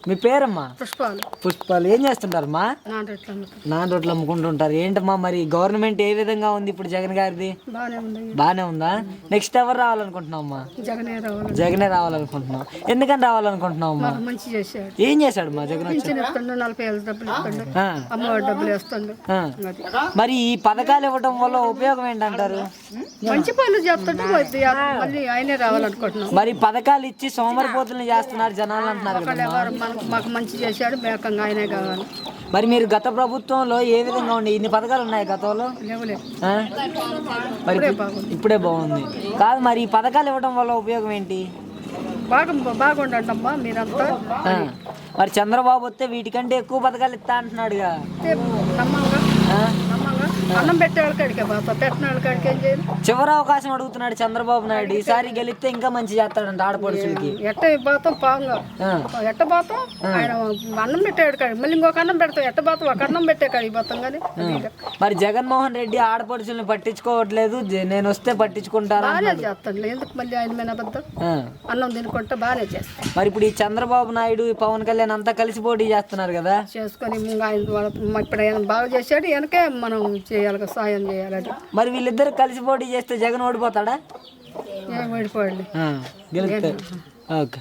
మీ పేరమ్మా? పుష్పాలు. పుష్పాలు ఏం చేస్తుంటారమ్మా? నాన్ రొట్లు అమ్ముకుంటుంటారు. ఏంటమ్మా మరి గవర్నమెంట్ ఏ విధంగా ఉంది ఇప్పుడు జగన్ గారిది? బానే ఉందా? నెక్స్ట్ ఎవరు రావాలనుకుంటున్నావు అమ్మా? జగనే రావాలనుకుంటున్నావు. ఎందుకని రావాలనుకుంటున్నావు అమ్మా? ఏం చేశాడు మా జగన్? మరి ఈ పథకాలు ఇవ్వడం వల్ల ఉపయోగం ఏంటంటారు? మంచి పనులు చేస్తుంటే మళ్ళీ ఆయనే రావాలనుకుంటున్నాం. మరి పథకాలు ఇచ్చి సోమరిపోతులను చేస్తున్నారు జనాలు అంటున్నారు కదా. మాకు మంచి చేశాడు, మేకంగా ఆయనే కావాలి. మరి మీరు గత ప్రభుత్వంలో ఏ విధంగా ఉండే? ఇన్ని పథకాలు ఉన్నాయి గతంలో? మరి ఇప్పుడే బాగుంది కాదు. మరి ఈ పథకాలు ఇవ్వడం వల్ల ఉపయోగం ఏంటి? బాగుండమ్మా మీరంతా. మరి చంద్రబాబు వస్తే వీటికంటే ఎక్కువ పథకాలు ఇస్తా అంటున్నాడుగా. అన్నం పెట్టేవాళ్ళకి పెట్టిన వాళ్ళకి ఏం చేయాలి? చివరి అవకాశం అడుగుతున్నాడు చంద్రబాబు నాయుడు. ఈసారి గెలిస్తే ఇంకా మంచి చేస్తాడంట ఆడపడుచులకి. ఎట్ట పోతాం పాంగా ఎట్ట పోతాం? ఆయన అన్నం పెట్టాడు కాడి మళ్ళీ ఇంకొక అన్నం పెడతాం. ఎట్ట పోతాం? ఒక అన్నం పెట్టే కాడికి పోతాం. కానీ మరి జగన్మోహన్ రెడ్డి ఆడపడుచుల్ని పట్టించుకోవట్లేదు. నేను వస్తే పట్టించుకుంటాను. బాగానే చేస్తాను. ఎందుకు మళ్ళీ ఆయన మీద అబద్ధం? అన్నం తినుకుంటే బాగానే చేస్తాను. మరి ఇప్పుడు ఈ చంద్రబాబు నాయుడు పవన్ కళ్యాణ్ అంతా కలిసి పోటీ చేస్తున్నారు కదా. చేసుకొని ఇప్పుడు ఆయన బాగా చేశాడు. వెనకే మనం చేయాలి, సాయం చేయాలి. మరి వీళ్ళిద్దరు కలిసి పోటీ చేస్తే జగన్ ఓడిపోతాడా? ఏం ఓడిపోయాడు. గెలుస్తాడు. ఓకే.